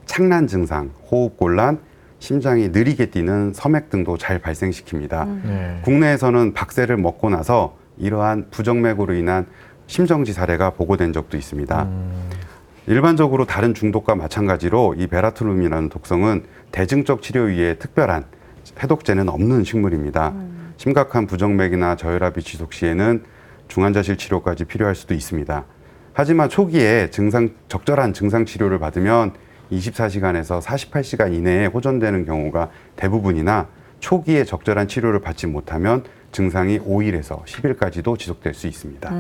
Speaker 4: 착란 증상, 호흡곤란, 심장이 느리게 뛰는 섬액 등도 잘 발생시킵니다.
Speaker 2: 네.
Speaker 4: 국내에서는 박새를 먹고 나서 이러한 부정맥으로 인한 심정지 사례가 보고된 적도 있습니다. 일반적으로 다른 중독과 마찬가지로 이 베라트룸이라는 독성은 대증적 치료 위에 특별한 해독제는 없는 식물입니다. 심각한 부정맥이나 저혈압이 지속 시에는 중환자실 치료까지 필요할 수도 있습니다. 하지만 초기에 적절한 증상 치료를 받으면 24시간에서 48시간 이내에 호전되는 경우가 대부분이나 초기에 적절한 치료를 받지 못하면 증상이 5일에서 10일까지도 지속될 수 있습니다.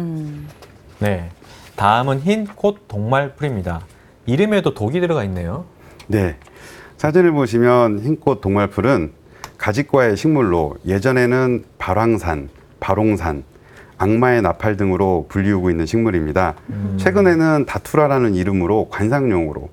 Speaker 2: 네. 다음은 흰꽃 동말풀입니다. 이름에도 독이 들어가 있네요.
Speaker 4: 네, 사진을 보시면 흰꽃 동말풀은 가지과의 식물로 예전에는 발황산, 발홍산, 악마의 나팔 등으로 불리우고 있는 식물입니다. 최근에는 다투라라는 이름으로 관상용으로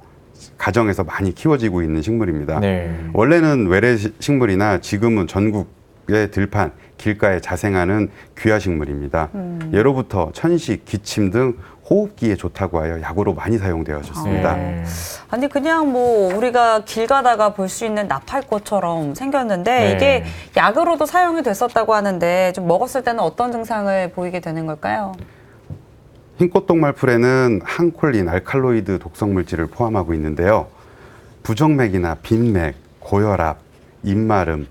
Speaker 4: 가정에서 많이 키워지고 있는 식물입니다.
Speaker 2: 네.
Speaker 4: 원래는 외래 식물이나 지금은 전국의 들판, 길가에 자생하는 귀화 식물입니다. 예로부터 천식, 기침 등 호흡기에 좋다고 하여 약으로 많이 사용되어졌습니다.
Speaker 2: 네.
Speaker 1: 아니 그냥 뭐 우리가 길 가다가 볼 수 있는 나팔꽃처럼 생겼는데
Speaker 2: 네.
Speaker 1: 이게 약으로도 사용이 됐었다고 하는데 좀 먹었을 때는 어떤 증상을 보이게 되는 걸까요?
Speaker 4: 흰꽃동말풀에는 항콜린, 알칼로이드 독성 물질을 포함하고 있는데요. 부정맥이나 빈맥, 고혈압, 입마름,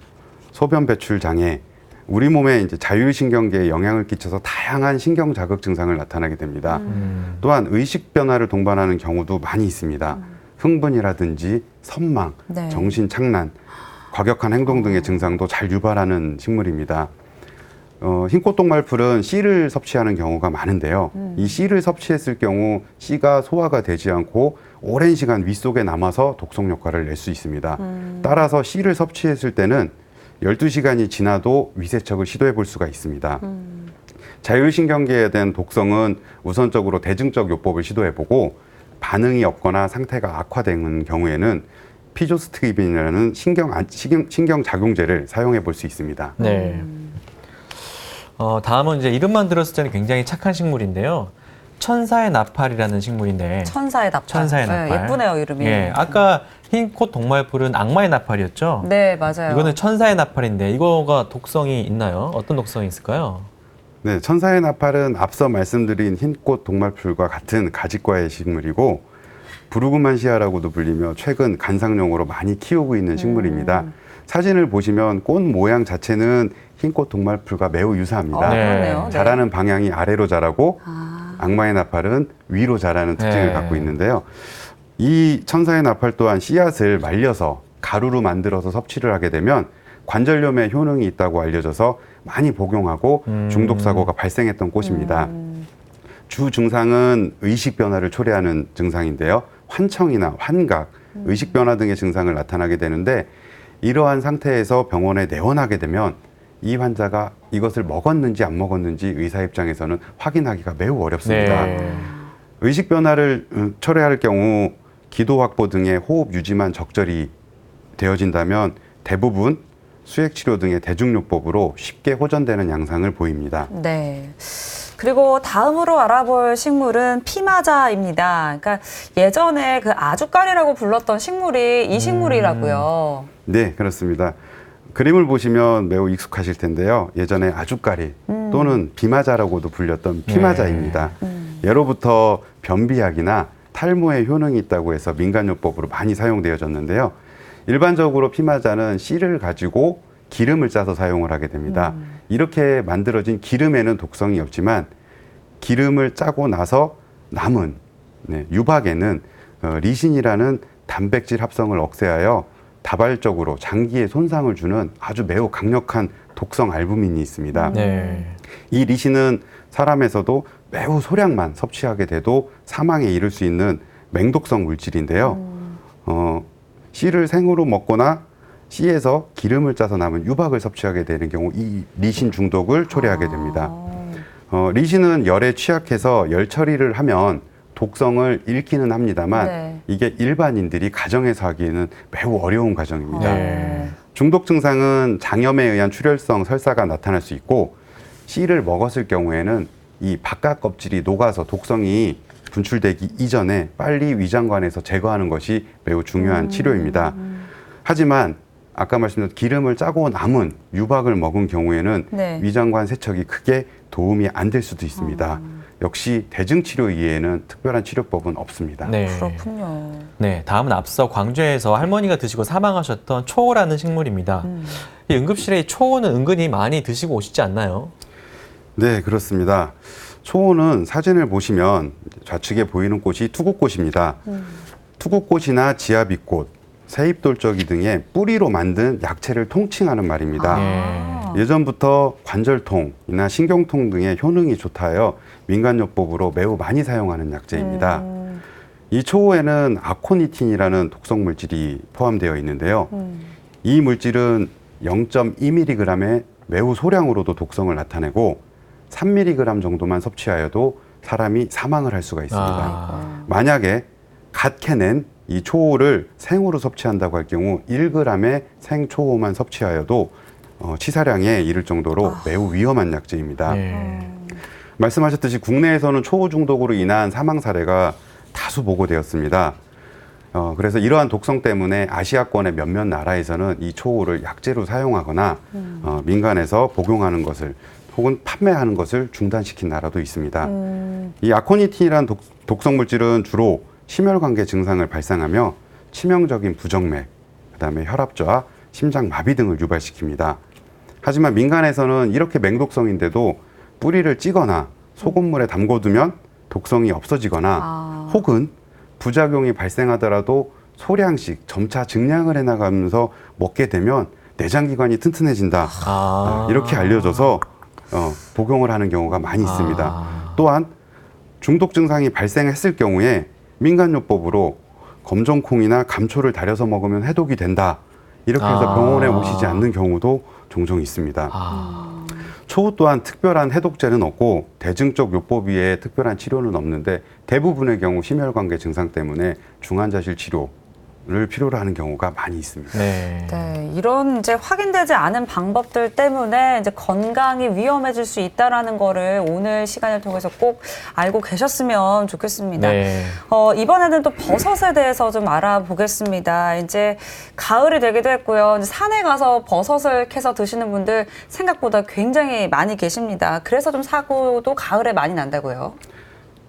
Speaker 4: 소변 배출 장애, 우리 몸에 이제 자율신경계에 영향을 끼쳐서 다양한 신경 자극 증상을 나타나게 됩니다. 또한 의식 변화를 동반하는 경우도 많이 있습니다. 흥분이라든지 선망,
Speaker 1: 네.
Speaker 4: 정신 착란, 과격한 행동 등의 증상도 잘 유발하는 식물입니다. 흰꽃 동말풀은 씨를 섭취하는 경우가 많은데요. 이 씨를 섭취했을 경우 씨가 소화가 되지 않고 오랜 시간 윗속에 남아서 독성 효과를 낼 수 있습니다. 따라서 씨를 섭취했을 때는 12시간이 지나도 위세척을 시도해 볼 수가 있습니다. 자율신경계에 대한 독성은 우선적으로 대증적 요법을 시도해 보고 반응이 없거나 상태가 악화되는 경우에는 피조스트립이라는 신경작용제를 사용해 볼 수 있습니다.
Speaker 2: 네. 다음은 이제 이름만 들었을 때는 굉장히 착한 식물인데요. 천사의 나팔이라는 식물인데.
Speaker 1: 천사의 나팔.
Speaker 2: 천사의
Speaker 1: 네,
Speaker 2: 나팔.
Speaker 1: 예쁘네요, 이름이.
Speaker 2: 예, 아까 흰꽃 동말풀은 악마의 나팔이었죠?
Speaker 1: 네, 맞아요.
Speaker 2: 이거는 천사의 나팔인데 이거가 독성이 있나요? 어떤 독성이 있을까요?
Speaker 4: 네, 천사의 나팔은 앞서 말씀드린 흰꽃 동말풀과 같은 가지과의 식물이고 브루그만시아라고도 불리며 최근 관상용으로 많이 키우고 있는 식물입니다. 사진을 보시면 꽃 모양 자체는 흰꽃 동말풀과 매우 유사합니다.
Speaker 2: 네.
Speaker 1: 그렇네요. 네.
Speaker 4: 자라는 방향이 아래로 자라고 악마의 나팔은 위로 자라는 특징을
Speaker 2: 네.
Speaker 4: 갖고 있는데요. 이 천사의 나팔 또한 씨앗을 말려서 가루로 만들어서 섭취를 하게 되면 관절염에 효능이 있다고 알려져서 많이 복용하고 중독 사고가 발생했던 꽃입니다. 주 증상은 의식 변화를 초래하는 증상인데요. 환청이나 환각, 의식 변화 등의 증상을 나타나게 되는데 이러한 상태에서 병원에 내원하게 되면 이 환자가 이것을 먹었는지 안 먹었는지 의사 입장에서는 확인하기가 매우 어렵습니다.
Speaker 2: 네.
Speaker 4: 의식 변화를 초래할 경우 기도 확보 등의 호흡 유지만 적절히 되어진다면 대부분 수액치료 등의 대중요법으로 쉽게 호전되는 양상을 보입니다.
Speaker 1: 네. 그리고 다음으로 알아볼 식물은 피마자입니다. 그러니까 예전에 그 아주까리라고 불렀던 식물이 이 식물이라고요.
Speaker 4: 네, 그렇습니다. 그림을 보시면 매우 익숙하실 텐데요. 예전에 아주까리 또는 비마자라고도 불렸던 피마자입니다. 예로부터 변비약이나 탈모에 효능이 있다고 해서 민간요법으로 많이 사용되어졌는데요. 일반적으로 피마자는 씨를 가지고 기름을 짜서 사용을 하게 됩니다. 이렇게 만들어진 기름에는 독성이 없지만 기름을 짜고 나서 남은 유박에는 리신이라는 단백질 합성을 억제하여 다발적으로 장기에 손상을 주는 아주 매우 강력한 독성 알부민이 있습니다.
Speaker 2: 네.
Speaker 4: 이 리신은 사람에서도 매우 소량만 섭취하게 돼도 사망에 이를 수 있는 맹독성 물질인데요. 씨를 생으로 먹거나 씨에서 기름을 짜서 남은 유박을 섭취하게 되는 경우 이 리신 중독을 초래하게 됩니다. 리신은 열에 취약해서 열 처리를 하면 독성을 잃기는 합니다만
Speaker 1: 네.
Speaker 4: 이게 일반인들이 가정에서 하기에는 매우 어려운 과정입니다.
Speaker 2: 네.
Speaker 4: 중독 증상은 장염에 의한 출혈성 설사가 나타날 수 있고 씨를 먹었을 경우에는 이 바깥 껍질이 녹아서 독성이 분출되기 이전에 빨리 위장관에서 제거하는 것이 매우 중요한 치료입니다. 하지만 아까 말씀드린 기름을 짜고 남은 유박을 먹은 경우에는
Speaker 1: 네.
Speaker 4: 위장관 세척이 크게 도움이 안 될 수도 있습니다. 역시 대증치료 이외에는 특별한 치료법은 없습니다.
Speaker 2: 네.
Speaker 1: 그렇군요.
Speaker 2: 네, 다음은 앞서 광주에서 할머니가 드시고 사망하셨던 초호라는 식물입니다. 이 응급실에 이 초호는 은근히 많이 드시고 오시지 않나요?
Speaker 4: 네, 그렇습니다. 초호는 사진을 보시면 좌측에 보이는 꽃이 투구꽃입니다. 투구꽃이나 지아비꽃, 새잎돌적이 등의 뿌리로 만든 약체를 통칭하는 말입니다.
Speaker 2: 네.
Speaker 4: 예전부터 관절통이나 신경통 등의 효능이 좋다하여 민간요법으로 매우 많이 사용하는 약재입니다. 이 초호에는 아코니틴이라는 독성 물질이 포함되어 있는데요. 이 물질은 0.2mg의 매우 소량으로도 독성을 나타내고 3mg 정도만 섭취하여도 사람이 사망을 할 수가 있습니다.
Speaker 2: 아.
Speaker 4: 만약에 갓 캐낸 이 초호를 생으로 섭취한다고 할 경우 1g의 생초호만 섭취하여도 치사량에 이를 정도로 매우 위험한 약재입니다.
Speaker 2: 네.
Speaker 4: 말씀하셨듯이 국내에서는 초호 중독으로 인한 사망 사례가 다수 보고되었습니다. 그래서 이러한 독성 때문에 아시아권의 몇몇 나라에서는 이 초호를 약재로 사용하거나 민간에서 복용하는 것을 혹은 판매하는 것을 중단시킨 나라도 있습니다. 이 아코니틴이라는 독성 물질은 주로 심혈관계 증상을 발생하며 치명적인 부정맥, 그다음에 혈압저하, 심장마비 등을 유발시킵니다. 하지만 민간에서는 이렇게 맹독성인데도 뿌리를 찌거나 소금물에 담궈두면 독성이 없어지거나 혹은 부작용이 발생하더라도 소량씩 점차 증량을 해나가면서 먹게 되면 내장기관이 튼튼해진다. 이렇게 알려져서 복용을 하는 경우가 많이 있습니다.
Speaker 2: 아.
Speaker 4: 또한 중독 증상이 발생했을 경우에 민간요법으로 검정콩이나 감초를 달여서 먹으면 해독이 된다. 이렇게 해서
Speaker 2: 아.
Speaker 4: 병원에 오시지 않는 경우도 종종 있습니다. 초우 또한 특별한 해독제는 없고 대증적 요법위에 특별한 치료는 없는데 대부분의 경우 심혈관계 증상 때문에 중환자실 치료를 필요로 하는 경우가 많이 있습니다.
Speaker 2: 네.
Speaker 1: 네, 이런 이제 확인되지 않은 방법들 때문에 이제 건강이 위험해질 수 있다라는 거를 오늘 시간을 통해서 꼭 알고 계셨으면 좋겠습니다.
Speaker 2: 네.
Speaker 1: 이번에는 또 버섯에 대해서 좀 알아보겠습니다. 이제 가을이 되기도 했고요. 이제 산에 가서 버섯을 캐서 드시는 분들 생각보다 굉장히 많이 계십니다. 그래서 좀 사고도 가을에 많이 난다고요.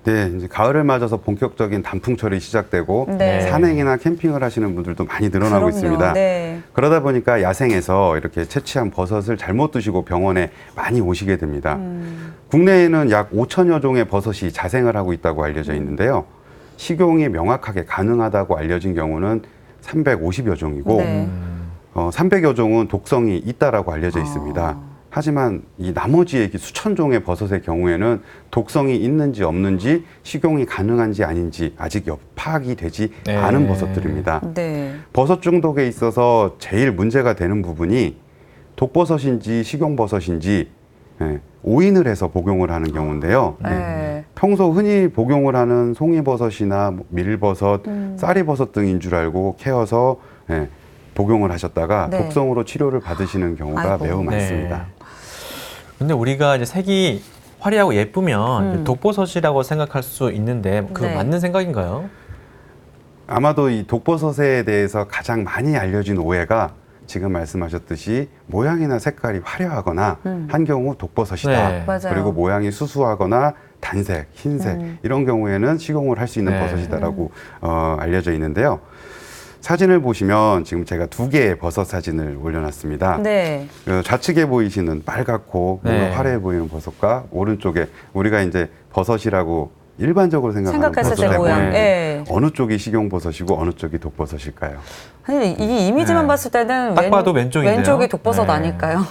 Speaker 4: 네, 이제 가을을 맞아서 본격적인 단풍철이 시작되고
Speaker 1: 네.
Speaker 4: 산행이나 캠핑을 하시는 분들도 많이 늘어나고
Speaker 1: 그럼요.
Speaker 4: 있습니다.
Speaker 1: 네.
Speaker 4: 그러다 보니까 야생에서 이렇게 채취한 버섯을 잘못 드시고 병원에 많이 오시게 됩니다. 국내에는 약 5천여 종의 버섯이 자생을 하고 있다고 알려져 있는데요. 식용이 명확하게 가능하다고 알려진 경우는 350여 종이고
Speaker 1: 네.
Speaker 4: 300여 종은 독성이 있다라고 알려져 있습니다. 하지만 이 나머지의 수천 종의 버섯의 경우에는 독성이 있는지 없는지 식용이 가능한지 아닌지 아직 파악이 되지
Speaker 2: 네.
Speaker 4: 않은 버섯들입니다.
Speaker 1: 네.
Speaker 4: 버섯 중독에 있어서 제일 문제가 되는 부분이 독버섯인지 식용버섯인지 오인을 해서 복용을 하는 경우인데요.
Speaker 1: 네.
Speaker 4: 평소 흔히 복용을 하는 송이버섯이나 밀버섯, 쌀이버섯 등인 줄 알고 캐어서 복용을 하셨다가
Speaker 1: 네.
Speaker 4: 독성으로 치료를 받으시는 경우가
Speaker 1: 아이고.
Speaker 4: 매우 많습니다.
Speaker 2: 네. 근데 우리가 이제 색이 화려하고 예쁘면 독버섯이라고 생각할 수 있는데 그거
Speaker 1: 네.
Speaker 2: 맞는 생각인가요?
Speaker 4: 아마도 이 독버섯에 대해서 가장 많이 알려진 오해가 지금 말씀하셨듯이 모양이나 색깔이 화려하거나 한 경우 독버섯이다.
Speaker 2: 네.
Speaker 1: 맞아요.
Speaker 4: 그리고 모양이 수수하거나 단색, 흰색 이런 경우에는 식용을 할 수 있는
Speaker 2: 네.
Speaker 4: 버섯이다라고 알려져 있는데요. 사진을 보시면 지금 제가 2개의 버섯 사진을 올려놨습니다.
Speaker 1: 네.
Speaker 4: 좌측에 보이시는 빨갛고 뭔가
Speaker 2: 네.
Speaker 4: 화려해 보이는 버섯과 오른쪽에 우리가 이제 버섯이라고 일반적으로 생각하는
Speaker 1: 생각했을 때
Speaker 4: 버섯의
Speaker 1: 모양.
Speaker 4: 모양.
Speaker 1: 예.
Speaker 4: 어느 쪽이 식용버섯이고 어느 쪽이 독버섯일까요?
Speaker 1: 아니, 이 이미지만
Speaker 2: 네.
Speaker 1: 봤을 때는
Speaker 2: 딱 봐도 왼쪽인데요.
Speaker 1: 왼쪽이 독버섯
Speaker 2: 네.
Speaker 1: 아닐까요?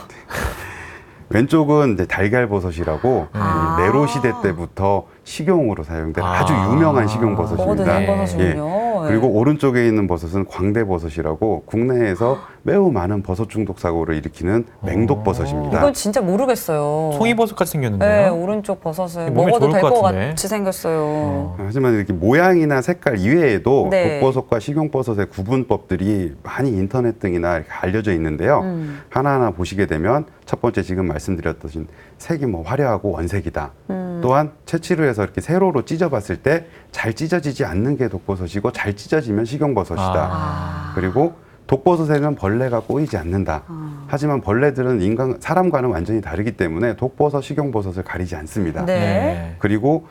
Speaker 4: 왼쪽은 이제 달걀버섯이라고
Speaker 1: 아.
Speaker 4: 이 네로 시대 때부터 식용으로 사용된 아주 유명한 식용버섯입니다.
Speaker 1: 먹어도 되는
Speaker 2: 네.
Speaker 1: 버섯이군요. 예.
Speaker 4: 그리고 오른쪽에 있는 버섯은 광대버섯이라고 국내에서 매우 많은 버섯 중독 사고를 일으키는 맹독버섯입니다.
Speaker 1: 이건 진짜 모르겠어요.
Speaker 2: 송이버섯 같이
Speaker 1: 네,
Speaker 2: 생겼는데요.
Speaker 1: 오른쪽 버섯을
Speaker 2: 몸에
Speaker 1: 먹어도
Speaker 2: 좋을
Speaker 1: 될
Speaker 2: 것
Speaker 1: 것
Speaker 2: 같은데.
Speaker 1: 같이 생겼어요.
Speaker 4: 하지만 이렇게 모양이나 색깔 이외에도
Speaker 1: 네.
Speaker 4: 독버섯과 식용버섯의 구분법들이 많이 인터넷 등이나 이렇게 알려져 있는데요. 하나하나 보시게 되면 첫 번째 지금 말씀드렸듯이 색이 뭐 화려하고 원색이다. 또한 채취를 해서 이렇게 세로로 찢어봤을 때 잘 찢어지지 않는 게 독버섯이고 잘 찢어지면 식용버섯이다. 그리고 독버섯에는 벌레가 꼬이지 않는다. 하지만 벌레들은 사람과는 완전히 다르기 때문에 독버섯, 식용버섯을 가리지 않습니다.
Speaker 1: 네.
Speaker 4: 그리고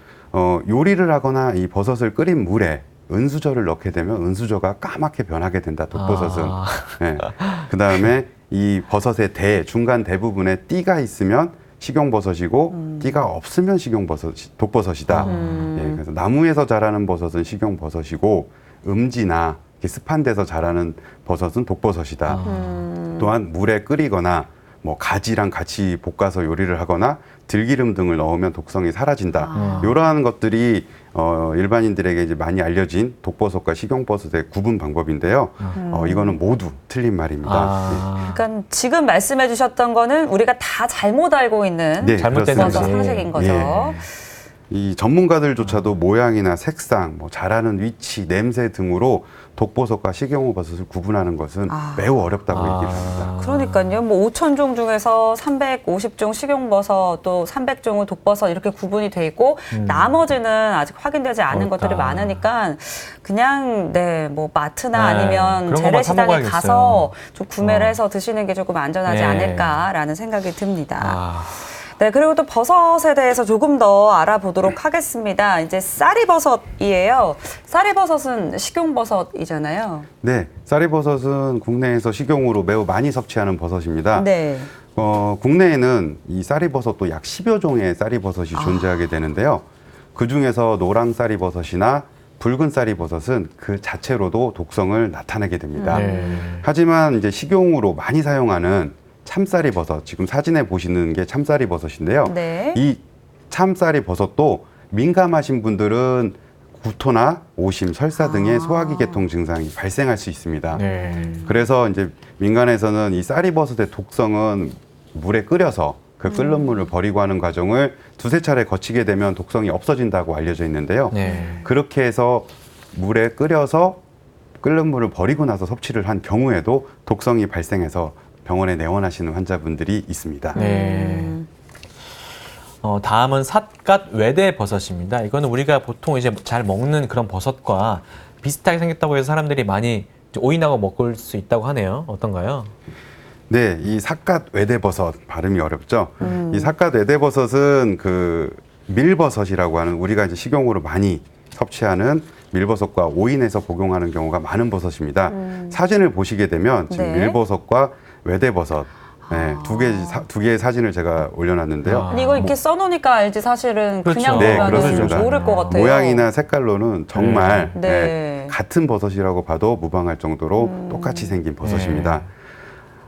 Speaker 4: 요리를 하거나 이 버섯을 끓인 물에 은수저를 넣게 되면 은수저가 까맣게 변하게 된다. 독버섯은.
Speaker 2: 아.
Speaker 4: 네. 그 다음에 이 버섯의 중간 대부분에 띠가 있으면 식용버섯이고 띠가 없으면 독버섯이다. 예, 그래서 나무에서 자라는 버섯은 식용버섯이고 음지나 이렇게 습한 데서 자라는 버섯은 독버섯이다. 또한 물에 끓이거나 뭐 가지랑 같이 볶아서 요리를 하거나 들기름 등을 넣으면 독성이 사라진다. 이러한 것들이 일반인들에게 이제 많이 알려진 독버섯과 식용버섯의 구분 방법인데요. 이거는 모두 틀린 말입니다.
Speaker 1: 그러니까 지금 말씀해 주셨던 거는 우리가 다 잘못 알고 있는
Speaker 4: 네,
Speaker 2: 잘못된
Speaker 4: 그렇습니다.
Speaker 1: 버섯
Speaker 2: 거지.
Speaker 1: 상식인 거죠.
Speaker 4: 예. 이 전문가들조차도 모양이나 색상, 뭐 자라는 위치, 냄새 등으로 독버섯과 식용버섯을 구분하는 것은 매우 어렵다고 얘기를 합니다.
Speaker 1: 그러니까요. 뭐 5,000종 중에서 350종 식용버섯 또 300종은 독버섯 이렇게 구분이 돼 있고 나머지는 아직 확인되지 않은
Speaker 2: 어렵다.
Speaker 1: 것들이 많으니까 그냥 뭐 마트나
Speaker 2: 네,
Speaker 1: 아니면
Speaker 2: 그런 것만 사
Speaker 1: 재래시장에
Speaker 2: 먹어야겠어요.
Speaker 1: 가서 좀 구매를 해서 드시는 게 조금 안전하지
Speaker 2: 네.
Speaker 1: 않을까라는 생각이 듭니다.
Speaker 2: 아.
Speaker 1: 네, 그리고 또 버섯에 대해서 조금 더 알아보도록 하겠습니다. 이제 쌀이버섯이에요. 쌀이버섯은 식용버섯이잖아요.
Speaker 4: 네, 쌀이버섯은 국내에서 식용으로 매우 많이 섭취하는 버섯입니다.
Speaker 1: 네.
Speaker 4: 국내에는 이 쌀이버섯도 약 10여 종의 쌀이버섯이 존재하게 되는데요. 그 중에서 노랑 쌀이버섯이나 붉은 쌀이버섯은 그 자체로도 독성을 나타내게 됩니다.
Speaker 2: 네.
Speaker 4: 하지만 이제 식용으로 많이 사용하는 참쌀이 버섯, 지금 사진에 보시는 게 참쌀이 버섯인데요.
Speaker 1: 네.
Speaker 4: 이 참쌀이 버섯도 민감하신 분들은 구토나 오심, 설사 등의 소화기 계통 증상이 발생할 수 있습니다.
Speaker 2: 네.
Speaker 4: 그래서 이제 민간에서는 이 쌀이버섯의 독성은 물에 끓여서 그 끓는 물을 버리고 하는 과정을 두세 차례 거치게 되면 독성이 없어진다고 알려져 있는데요.
Speaker 2: 네.
Speaker 4: 그렇게 해서 물에 끓여서 끓는 물을 버리고 나서 섭취를 한 경우에도 독성이 발생해서 병원에 내원하시는 환자분들이 있습니다.
Speaker 2: 네. 다음은 삿갓 외대 버섯입니다. 이거는 우리가 보통 이제 잘 먹는 그런 버섯과 비슷하게 생겼다고 해서 사람들이 많이 오인하고 먹을 수 있다고 하네요. 어떤가요?
Speaker 4: 네, 이 삿갓 외대버섯 발음이 어렵죠. 이 삿갓 외대버섯은 그 밀버섯이라고 하는 우리가 이제 식용으로 많이 섭취하는 밀버섯과 오인해서 복용하는 경우가 많은 버섯입니다. 사진을 보시게 되면 지금
Speaker 1: 네.
Speaker 4: 밀버섯과 외대버섯 네, 두 개의 사진을 제가 올려놨는데요.
Speaker 1: 아니, 이거 이렇게 써놓으니까 알지 사실은
Speaker 2: 그렇죠.
Speaker 1: 그냥
Speaker 4: 네,
Speaker 1: 보면
Speaker 4: 그렇습니다.
Speaker 1: 모를 것 같아요.
Speaker 4: 모양이나 색깔로는 정말
Speaker 1: 네.
Speaker 4: 네, 같은 버섯이라고 봐도 무방할 정도로 똑같이 생긴 버섯입니다.
Speaker 2: 네.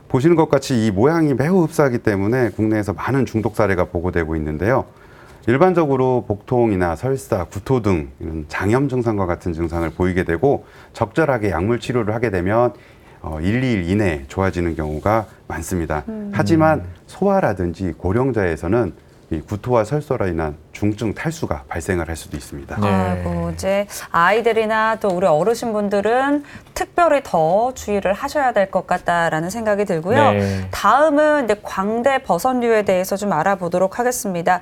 Speaker 4: 보시는 것 같이 이 모양이 매우 흡사하기 때문에 국내에서 많은 중독 사례가 보고되고 있는데요. 일반적으로 복통이나 설사, 구토 등 이런 장염 증상과 같은 증상을 보이게 되고 적절하게 약물 치료를 하게 되면 1, 2일 이내에 좋아지는 경우가 많습니다. 하지만 소아라든지 고령자에서는 이 구토와 설사로 인한 중증 탈수가 발생을 할 수도 있습니다.
Speaker 2: 네.
Speaker 1: 아이고, 이제 아이들이나 또 우리 어르신분들은 특별히 더 주의를 하셔야 될 것 같다라는 생각이 들고요.
Speaker 2: 네.
Speaker 1: 다음은 이제 광대 버섯류에 대해서 좀 알아보도록 하겠습니다.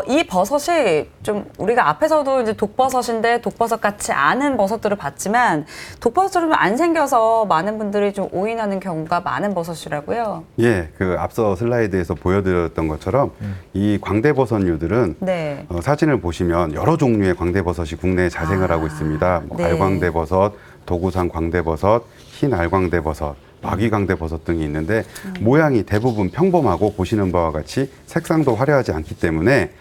Speaker 1: 이 버섯이 좀 우리가 앞에서도 이제 독버섯인데 독버섯 같지 않은 버섯들을 봤지만 독버섯처럼 안 생겨서 많은 분들이 좀 오인하는 경우가 많은 버섯이라고요.
Speaker 4: 예, 그 앞서 슬라이드에서 보여드렸던 것처럼 이 광대버섯류들은
Speaker 1: 네.
Speaker 4: 사진을 보시면 여러 종류의 광대버섯이 국내에 자생을 하고 있습니다. 뭐
Speaker 1: 네.
Speaker 4: 알광대버섯, 도구산 광대버섯, 흰 알광대버섯, 마귀광대버섯 등이 있는데 모양이 대부분 평범하고 보시는 바와 같이 색상도 화려하지 않기 때문에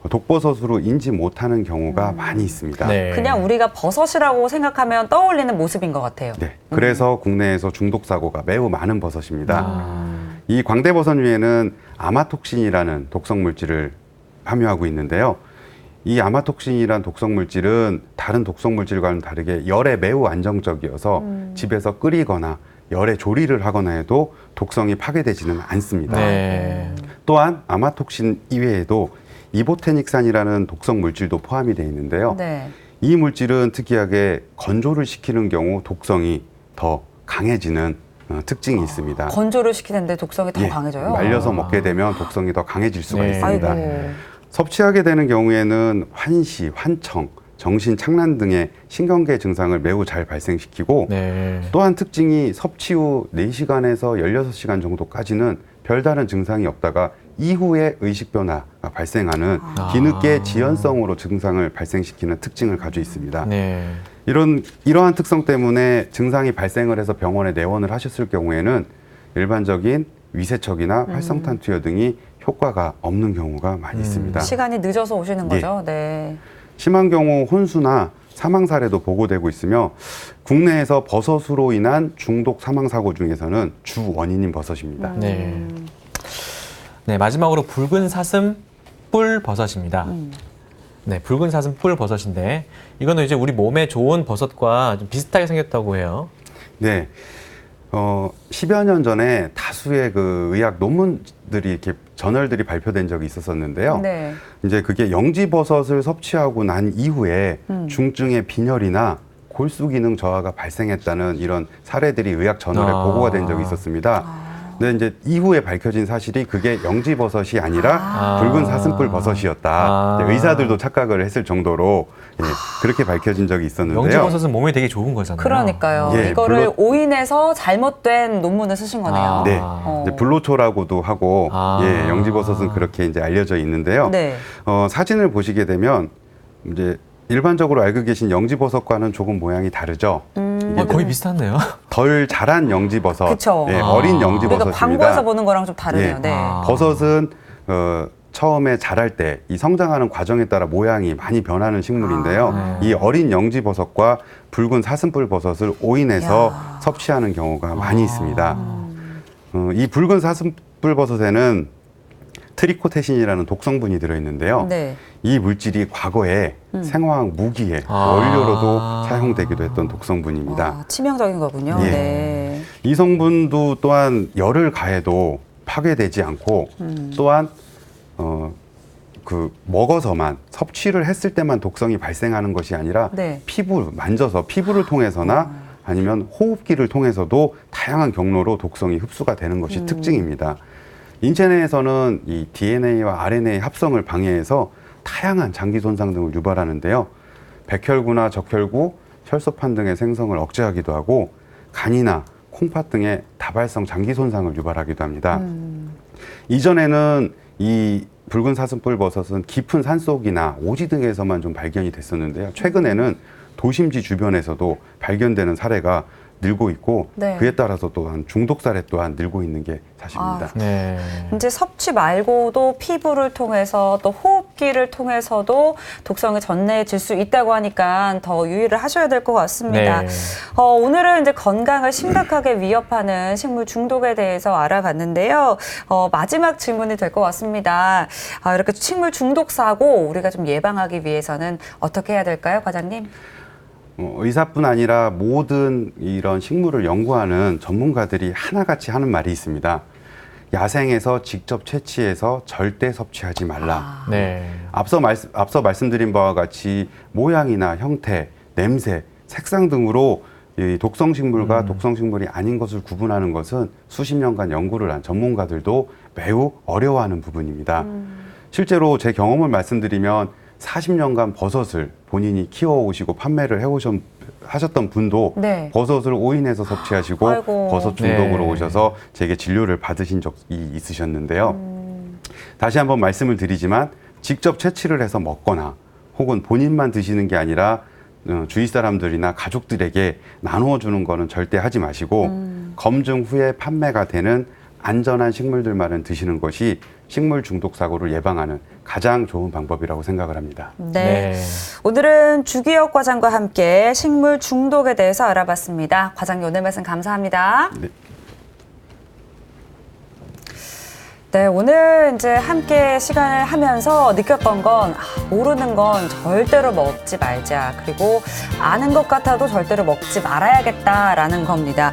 Speaker 4: 독버섯으로 인지 못하는 경우가 많이 있습니다.
Speaker 2: 네.
Speaker 1: 그냥 우리가 버섯이라고 생각하면 떠올리는 모습인 것 같아요.
Speaker 4: 네, 그래서 국내에서 중독 사고가 매우 많은 버섯입니다.
Speaker 2: 아.
Speaker 4: 이 광대버섯류에는 아마톡신이라는 독성 물질을 함유하고 있는데요. 이 아마톡신이란 독성 물질은 다른 독성 물질과는 다르게 열에 매우 안정적이어서 집에서 끓이거나 열에 조리를 하거나 해도 독성이 파괴되지는 않습니다.
Speaker 2: 네.
Speaker 4: 또한 아마톡신 이외에도 이보테닉산이라는 독성 물질도 포함이 되어 있는데요.
Speaker 1: 네.
Speaker 4: 이 물질은 특이하게 건조를 시키는 경우 독성이 더 강해지는 특징이 있습니다.
Speaker 1: 건조를 시키는데 독성이 더
Speaker 4: 예,
Speaker 1: 강해져요?
Speaker 4: 말려서 먹게 되면 독성이 더 강해질 수가
Speaker 2: 네.
Speaker 4: 있습니다.
Speaker 1: 아이고.
Speaker 4: 섭취하게 되는 경우에는 환시, 환청, 정신 착란 등의 신경계 증상을 매우 잘 발생시키고
Speaker 2: 네.
Speaker 4: 또한 특징이 섭취 후 4시간에서 16시간 정도까지는 별다른 증상이 없다가 이후에 의식 변화가 발생하는 뒤늦게 지연성으로 증상을 발생시키는 특징을 가지고 있습니다.
Speaker 2: 네.
Speaker 4: 이러한 특성 때문에 증상이 발생을 해서 병원에 내원을 하셨을 경우에는 일반적인 위세척이나 활성탄 투여 등이 효과가 없는 경우가 많이 있습니다.
Speaker 1: 시간이 늦어서 오시는 거죠? 네.
Speaker 4: 심한 경우 혼수나 사망 사례도 보고되고 있으며 국내에서 버섯으로 인한 중독 사망 사고 중에서는 주 원인인 버섯입니다.
Speaker 2: 네. 네, 마지막으로 붉은 사슴 뿔 버섯입니다. 네, 붉은 사슴 뿔 버섯인데 이거는 이제 우리 몸에 좋은 버섯과 좀 비슷하게 생겼다고 해요.
Speaker 4: 네. 10여 년 전에 다수의 그 의학 논문들이 이렇게 저널들이 발표된 적이 있었었는데요.
Speaker 1: 네.
Speaker 4: 이제 그게 영지버섯을 섭취하고 난 이후에 중증의 빈혈이나 골수 기능 저하가 발생했다는 이런 사례들이 의학 저널에 보고가 된 적이 있었습니다. 근데 이제 이후에 밝혀진 사실이 그게 영지버섯이 아니라 붉은 사슴뿔 버섯이었다. 이제 의사들도 착각을 했을 정도로 예, 그렇게 밝혀진 적이 있었는데요.
Speaker 2: 영지버섯은 몸에 되게 좋은 거잖아요.
Speaker 1: 그러니까요.
Speaker 4: 예,
Speaker 1: 이거를 오인해서 잘못된 논문을 쓰신 거네요.
Speaker 4: 네,
Speaker 1: 어.
Speaker 4: 이제 불로초라고도 하고 예, 영지버섯은 그렇게 이제 알려져 있는데요.
Speaker 1: 네.
Speaker 4: 사진을 보시게 되면 이제 일반적으로 알고 계신 영지버섯과는 조금 모양이 다르죠.
Speaker 2: 거의 비슷한데요.
Speaker 4: 덜 자란 영지버섯,
Speaker 1: 그쵸.
Speaker 4: 예, 어린
Speaker 1: 우리가
Speaker 4: 영지버섯입니다.
Speaker 1: 광고에서 보는 거랑 좀 다르네요.
Speaker 4: 예.
Speaker 1: 네.
Speaker 4: 버섯은 처음에 자랄 때 이 성장하는 과정에 따라 모양이 많이 변하는 식물인데요. 이 어린 영지버섯과 붉은 사슴뿔 버섯을 오인해서 섭취하는 경우가 많이 있습니다. 이 붉은 사슴뿔 산수뿔버섯에는 트리코테신이라는 독성분이 들어있는데요.
Speaker 1: 네.
Speaker 4: 이 물질이 과거에 생화학 무기의 원료로도 사용되기도 했던 독성분입니다.
Speaker 1: 아, 치명적인 거군요.
Speaker 4: 예.
Speaker 1: 네.
Speaker 4: 이 성분도 또한 열을 가해도 파괴되지 않고 또한 먹어서만 섭취를 했을 때만 독성이 발생하는 것이 아니라
Speaker 1: 네.
Speaker 4: 만져서 피부를 통해서나 아니면 호흡기를 통해서도 다양한 경로로 독성이 흡수가 되는 것이 특징입니다. 인체 내에서는 이 DNA와 RNA 합성을 방해해서 다양한 장기 손상 등을 유발하는데요. 백혈구나 적혈구, 혈소판 등의 생성을 억제하기도 하고 간이나 콩팥 등의 다발성 장기 손상을 유발하기도 합니다. 이전에는 이 붉은 사슴뿔버섯은 깊은 산속이나 오지 등에서만 좀 발견이 됐었는데요. 최근에는 도심지 주변에서도 발견되는 사례가 늘고 있고
Speaker 1: 네.
Speaker 4: 그에 따라서 또한 중독 사례 또한 늘고 있는 게 사실입니다.
Speaker 2: 네.
Speaker 1: 이제 섭취 말고도 피부를 통해서 또 호흡기를 통해서도 독성이 전해질 수 있다고 하니까 더 유의를 하셔야 될 것 같습니다.
Speaker 2: 네.
Speaker 1: 오늘은 이제 건강을 심각하게 위협하는 식물 중독에 대해서 알아봤는데요. 마지막 질문이 될 것 같습니다. 이렇게 식물 중독 사고 우리가 좀 예방하기 위해서는 어떻게 해야 될까요, 과장님?
Speaker 4: 의사뿐 아니라 모든 이런 식물을 연구하는 전문가들이 하나같이 하는 말이 있습니다. 야생에서 직접 채취해서 절대 섭취하지 말라.
Speaker 2: 네.
Speaker 4: 앞서 말씀드린 바와 같이 모양이나 형태, 냄새, 색상 등으로 이 독성식물과 독성식물이 아닌 것을 구분하는 것은 수십 년간 연구를 한 전문가들도 매우 어려워하는 부분입니다. 실제로 제 경험을 말씀드리면 40년간 버섯을 본인이 키워오시고 판매를 하셨던 분도
Speaker 1: 네.
Speaker 4: 버섯을 오인해서 섭취하시고
Speaker 1: 아이고.
Speaker 4: 버섯 중독으로
Speaker 2: 네.
Speaker 4: 오셔서 제게 진료를 받으신 적이 있으셨는데요. 다시 한번 말씀을 드리지만 직접 채취를 해서 먹거나 혹은 본인만 드시는 게 아니라 주위 사람들이나 가족들에게 나누어 주는 거는 절대 하지 마시고 검증 후에 판매가 되는 안전한 식물들만은 드시는 것이 식물 중독 사고를 예방하는 가장 좋은 방법이라고 생각을 합니다.
Speaker 1: 네.
Speaker 2: 네.
Speaker 1: 오늘은 주기혁 과장과 함께 식물 중독에 대해서 알아봤습니다. 과장님 오늘 말씀 감사합니다.
Speaker 4: 네.
Speaker 1: 네, 오늘 이제 함께 시간을 하면서 느꼈던 건 모르는 건 절대로 먹지 말자. 그리고 아는 것 같아도 절대로 먹지 말아야겠다라는 겁니다.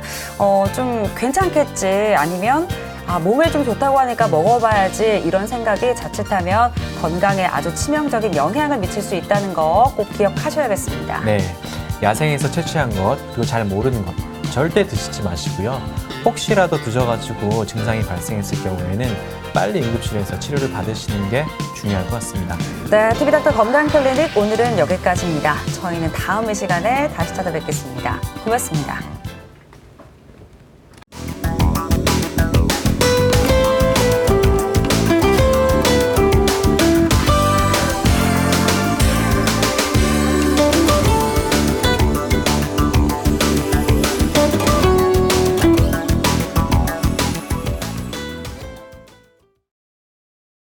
Speaker 1: 좀 괜찮겠지 아니면 몸에 좀 좋다고 하니까 먹어봐야지 이런 생각이 자칫하면 건강에 아주 치명적인 영향을 미칠 수 있다는 거 꼭 기억하셔야겠습니다.
Speaker 2: 네. 야생에서 채취한 것, 그리고 잘 모르는 것 절대 드시지 마시고요. 혹시라도 드셔가지고 증상이 발생했을 경우에는 빨리 응급실에서 치료를 받으시는 게 중요할 것 같습니다.
Speaker 1: 네, TV닥터 건강클리닉 오늘은 여기까지입니다. 저희는 다음 이 시간에 다시 찾아뵙겠습니다. 고맙습니다.